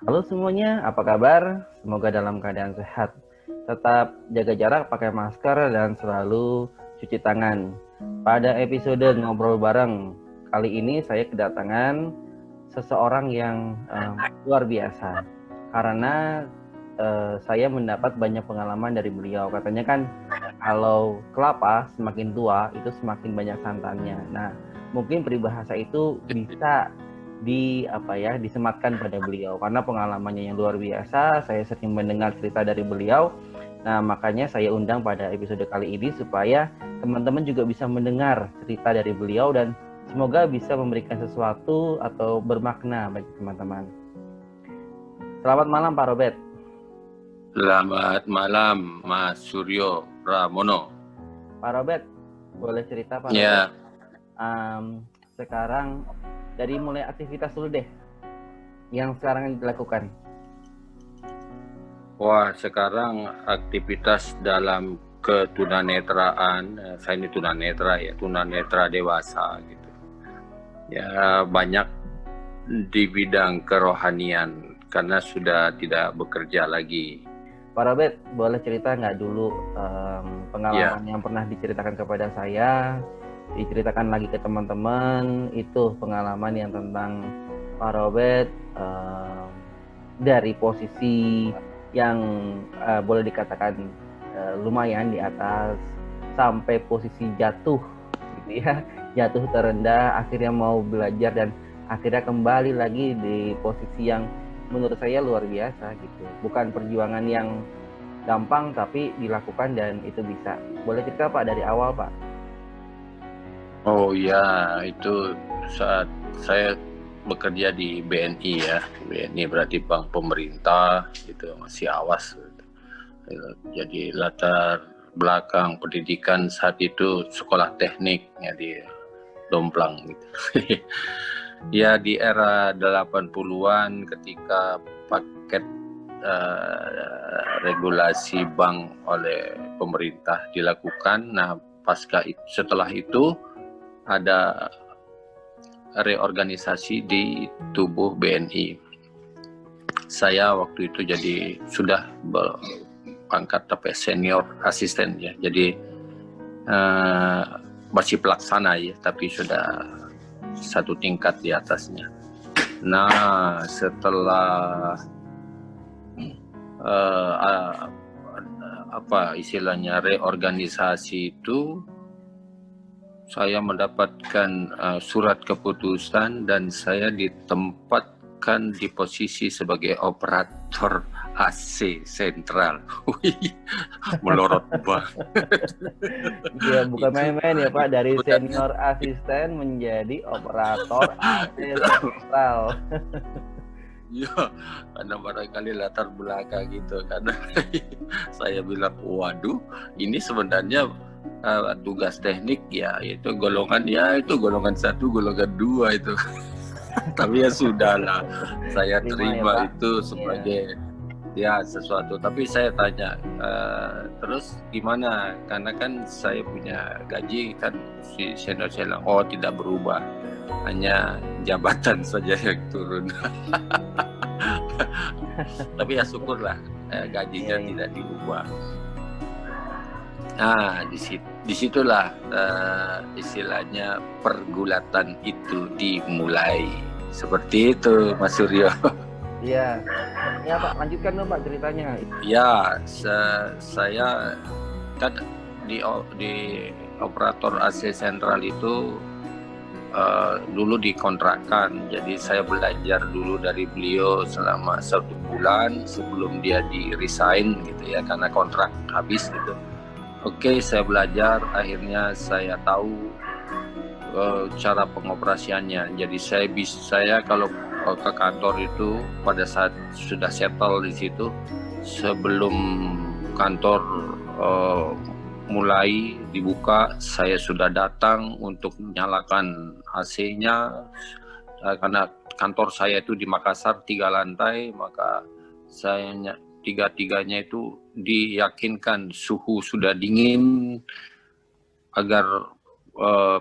Halo semuanya, apa kabar? Semoga dalam keadaan sehat. Tetap jaga jarak, pakai masker, dan selalu cuci tangan. Pada episode Ngobrol Bareng, kali ini saya kedatangan seseorang yang luar biasa. Karena saya mendapat banyak pengalaman dari beliau. Katanya kan, kalau kelapa semakin tua, itu semakin banyak santannya. Nah, mungkin peribahasa itu bisa disematkan pada beliau karena pengalamannya yang luar biasa. Saya sering mendengar cerita dari beliau. Nah, makanya saya undang pada episode kali ini supaya teman-teman juga bisa mendengar cerita dari beliau dan semoga bisa memberikan sesuatu atau bermakna bagi teman-teman. Selamat malam Pak Robert. Selamat malam Mas Suryo Pramono. Pak Robert, boleh cerita Pak Ya. Robert? Sekarang dari mulai aktivitas dulu deh yang sekarang dilakukan. Wah, sekarang aktivitas dalam ketunanetraan, saya ini tunanetra ya, tunanetra dewasa gitu. Ya, banyak di bidang kerohanian karena sudah tidak bekerja lagi. Pak Robert, boleh cerita nggak dulu pengalaman yang pernah diceritakan kepada saya, diceritakan lagi ke teman-teman, itu pengalaman yang tentang Pak Robert dari posisi yang boleh dikatakan lumayan di atas sampai posisi jatuh gitu ya, jatuh terendah, akhirnya mau belajar dan akhirnya kembali lagi di posisi yang menurut saya luar biasa gitu. Bukan perjuangan yang gampang tapi dilakukan dan itu bisa. Boleh cerita Pak dari awal Pak? Oh ya, itu saat saya bekerja di BNI ya. BNI berarti bank pemerintah, gitu, masih awas. Jadi latar belakang pendidikan saat itu sekolah teknik ya di Domplang gitu. Ya di era 80-an ketika paket regulasi bank oleh pemerintah dilakukan. Nah, setelah itu ada reorganisasi di tubuh BNI. Saya waktu itu jadi sudah berpangkat senior asisten ya. Jadi masih pelaksana ya, tapi sudah satu tingkat di atasnya. Nah, setelah reorganisasi itu, saya mendapatkan surat keputusan dan saya ditempatkan di posisi sebagai operator AC sentral. Melorot banget. Ya bukan main-main ya Pak, dari senior asisten menjadi operator AC sentral. Ya, karena barangkali latar belakang gitu, karena saya bilang, waduh, ini sebenarnya tugas teknik ya, itu golongan 1, golongan 2 itu. Tapi ya sudahlah, saya terima ya, itu sebagai ya sesuatu. Tapi saya tanya, terus gimana? Karena kan saya punya gaji kan, si senior saya bilang, oh tidak berubah, hanya jabatan saja yang turun. Tapi ya syukurlah gajinya tidak diubah. Nah, disitulah istilahnya pergulatan itu dimulai. Seperti itu, Mas Suryo. Iya, ya Pak, lanjutkan dong Pak ceritanya. Ya, saya kan di operator AC sentral itu dulu dikontrakkan, jadi saya belajar dulu dari beliau selama 1 bulan sebelum dia di resign gitu ya, karena kontrak habis gitu. Oke, saya belajar, akhirnya saya tahu cara pengoperasiannya. Jadi saya kalau ke kantor itu pada saat sudah settle di situ, sebelum kantor mulai dibuka, saya sudah datang untuk menyalakan AC-nya, karena kantor saya itu di Makassar 3 lantai, maka saya tiga-tiganya itu diyakinkan suhu sudah dingin agar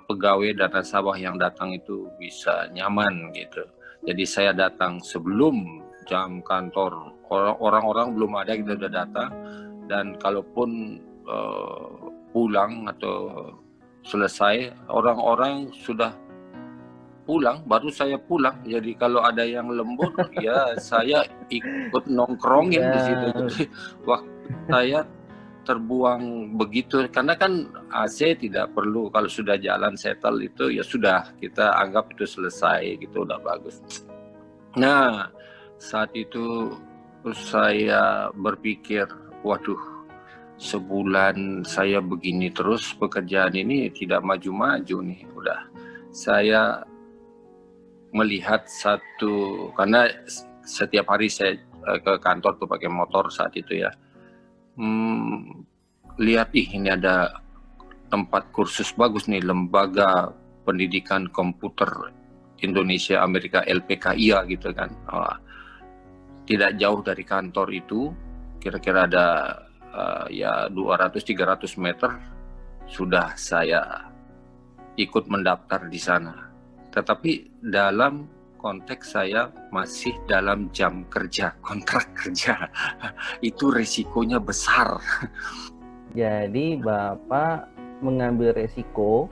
pegawai dan nasabah yang datang itu bisa nyaman gitu. Jadi saya datang sebelum jam kantor. Orang-orang belum ada, kita udah datang, dan kalaupun pulang atau selesai, orang-orang sudah pulang, baru saya pulang. Jadi kalau ada yang lembur, ya saya ikut nongkrongin di situ. Jadi waktu saya terbuang begitu, karena kan AC tidak perlu, kalau sudah jalan settle itu ya sudah, kita anggap itu selesai gitu, udah bagus. Nah, saat itu saya berpikir, waduh, sebulan saya begini terus, pekerjaan ini tidak maju-maju nih. Udah, saya melihat satu, karena setiap hari saya ke kantor tuh pakai motor saat itu ya. Lihat, ini ada tempat kursus bagus nih, Lembaga Pendidikan Komputer Indonesia Amerika, LPKIA gitu kan. Tidak jauh dari kantor itu, kira-kira ada ya 200-300 meter, sudah saya ikut mendaftar di sana. Tetapi dalam konteks saya masih dalam jam kerja, kontrak kerja. Itu resikonya besar. Jadi Bapak mengambil resiko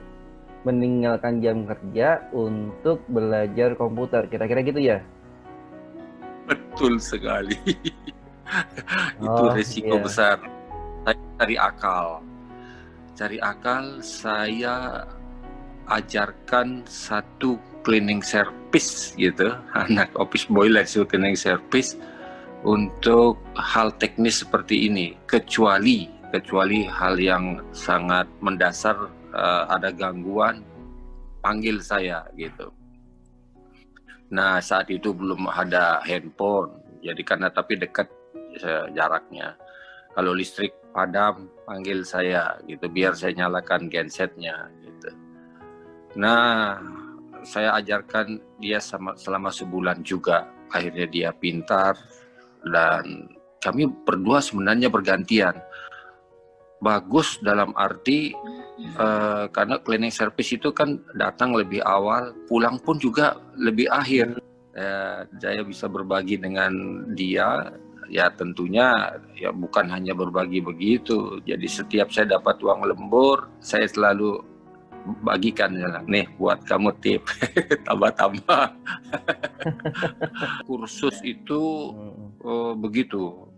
meninggalkan jam kerja untuk belajar komputer, kira-kira gitu ya? Betul sekali. Itu resiko besar. Saya cari akal, saya ajarkan satu cleaning service gitu, anak office boy itu cleaning service untuk hal teknis seperti ini, kecuali hal yang sangat mendasar, ada gangguan, panggil saya gitu. Nah, saat itu belum ada handphone, jadi karena tapi dekat jaraknya. Kalau listrik padam, panggil saya gitu, biar saya nyalakan gensetnya gitu. Nah, saya ajarkan dia selama sebulan juga. Akhirnya dia pintar, dan kami berdua sebenarnya bergantian. Bagus dalam arti karena cleaning service itu kan datang lebih awal, pulang pun juga lebih akhir. Saya bisa berbagi dengan dia, ya tentunya ya bukan hanya berbagi begitu. Jadi setiap saya dapat uang lembur, saya selalu bagikan, nih buat kamu tip, tambah-tambah. Kursus itu begitu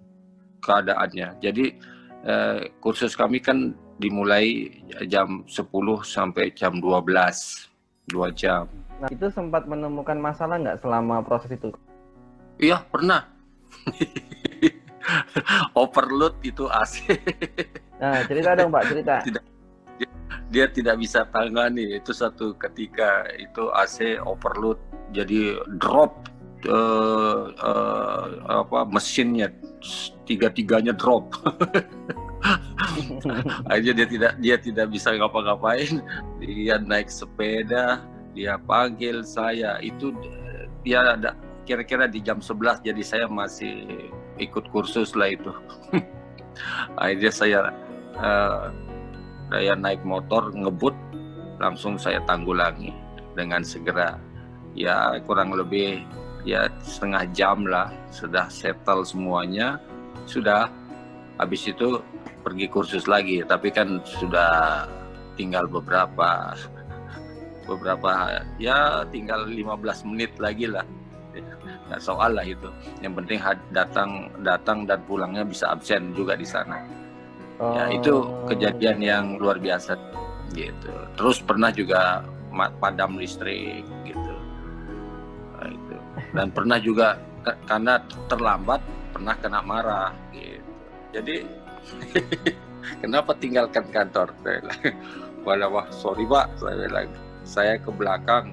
keadaannya. Jadi kursus kami kan dimulai jam 10 sampai jam 12, 2 jam. Nah, itu sempat menemukan masalah nggak selama proses itu? Iya, pernah. Overload itu AC. Nah, cerita dong Pak, cerita. Dia tidak bisa tangani. Itu satu ketika itu AC overload, jadi drop mesinnya, tiga-tiganya drop. Akhirnya dia tidak bisa ngapa-ngapain. Dia naik sepeda, dia panggil saya. Itu dia ada kira-kira di jam 11, jadi saya masih ikut kursus lah itu. Akhirnya saya naik motor, ngebut, langsung saya tanggulangi dengan segera. Ya kurang lebih ya setengah jam lah, sudah settle semuanya. Sudah, habis itu pergi kursus lagi, tapi kan sudah tinggal beberapa ya tinggal 15 menit lagi lah. Nggak soal lah itu. Yang penting datang dan pulangnya bisa absen juga di sana. Ya itu kejadian yang luar biasa gitu. Terus pernah juga padam listrik gitu. Nah, itu. Dan pernah juga karena terlambat pernah kena marah gitu. Jadi kenapa tinggalkan kantor? Saya bilang, wah sorry Pak, saya bilang, saya ke belakang.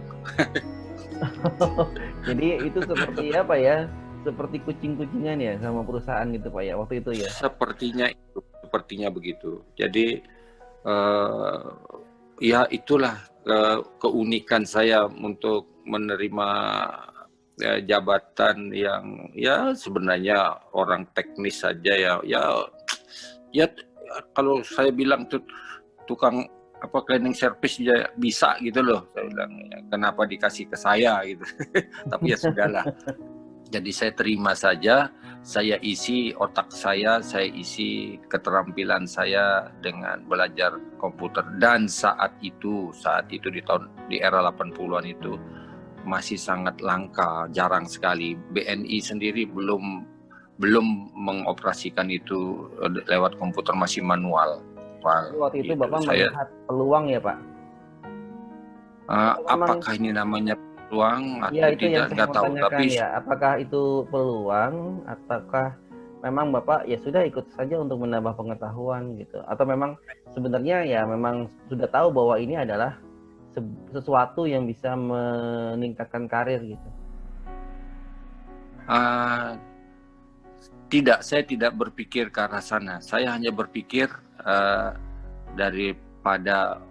Jadi itu seperti apa ya? Seperti kucing-kucingan ya sama perusahaan gitu Pak ya waktu itu ya? Sepertinya begitu. Jadi ya itulah keunikan saya untuk menerima jabatan yang ya sebenarnya orang teknis saja ya kalau saya bilang tuh tukang cleaning service ya bisa gitu loh, saya bilang ya, kenapa dikasih ke saya gitu. Tapi ya sudahlah. Jadi saya terima saja, saya isi otak saya isi keterampilan saya dengan belajar komputer. Dan saat itu di era 80-an itu masih sangat langka, jarang sekali. BNI sendiri belum mengoperasikan itu lewat komputer, masih manual. Waktu itu Bapak melihat peluang ya Pak? Apakah ini namanya peluang atau ya, itu tidak, nggak tahu. Tapi ya, apakah itu peluang ataukah memang Bapak ya sudah ikut saja untuk menambah pengetahuan gitu, atau memang sebenarnya ya memang sudah tahu bahwa ini adalah sesuatu yang bisa meningkatkan karir gitu? Tidak, saya tidak berpikir ke arah sana. Saya hanya berpikir daripada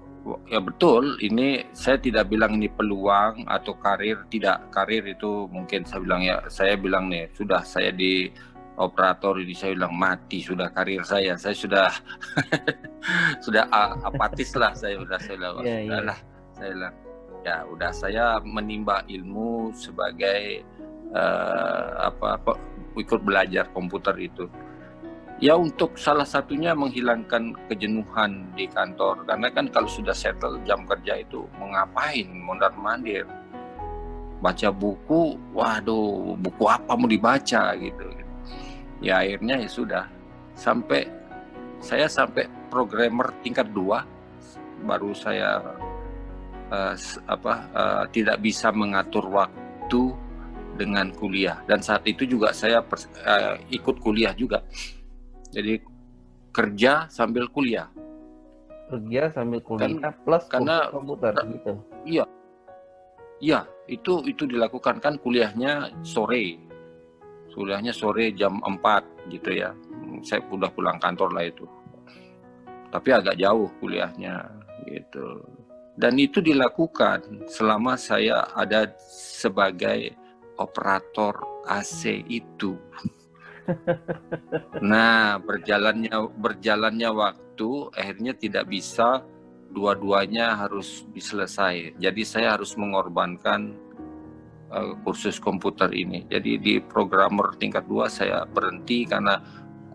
ya betul, ini saya tidak bilang ini peluang atau karir, tidak. Karir itu mungkin saya bilang nih, sudah saya di operator ini, saya bilang mati sudah karir saya sudah sudah apatis lah, saya bilang ya udah, saya menimba ilmu sebagai ikut belajar komputer itu. Ya untuk salah satunya menghilangkan kejenuhan di kantor, karena kan kalau sudah settle jam kerja itu mengapain, mondar-mandir, baca buku, waduh buku apa mau dibaca gitu. Ya akhirnya ya sudah, sampai programmer tingkat 2 baru saya tidak bisa mengatur waktu dengan kuliah. Dan saat itu juga saya ikut kuliah juga. Jadi kerja sambil kuliah. Kerja sambil kuliah plus karena komputer gitu. Iya, itu dilakukan kan kuliahnya sore. Kuliahnya sore jam 4 gitu ya. Saya udah pulang kantor lah itu. Tapi agak jauh kuliahnya gitu. Dan itu dilakukan selama saya ada sebagai operator AC itu. Nah, berjalannya waktu, akhirnya tidak bisa dua-duanya harus diselesai. Jadi saya harus mengorbankan kursus komputer ini. Jadi di programmer tingkat 2 saya berhenti karena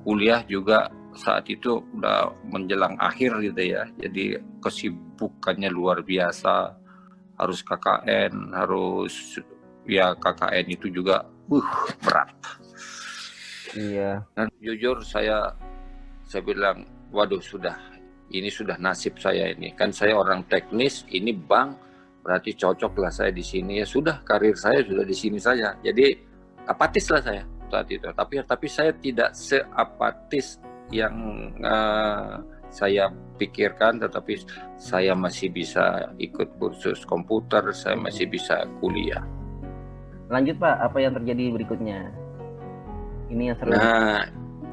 kuliah juga saat itu udah menjelang akhir gitu ya. Jadi kesibukannya luar biasa. Harus KKN, KKN itu juga berat. Iya. Dan jujur saya bilang, waduh ini sudah nasib saya ini. Kan saya orang teknis, ini bank, berarti cocok lah saya di sini. Ya sudah, karir saya sudah di sini saja. Jadi apatis lah saya saat itu. Tapi saya tidak seapatis yang saya pikirkan, tetapi saya masih bisa ikut kursus komputer, saya masih bisa kuliah. Lanjut Pak, apa yang terjadi berikutnya? Ini yang seru. Nah,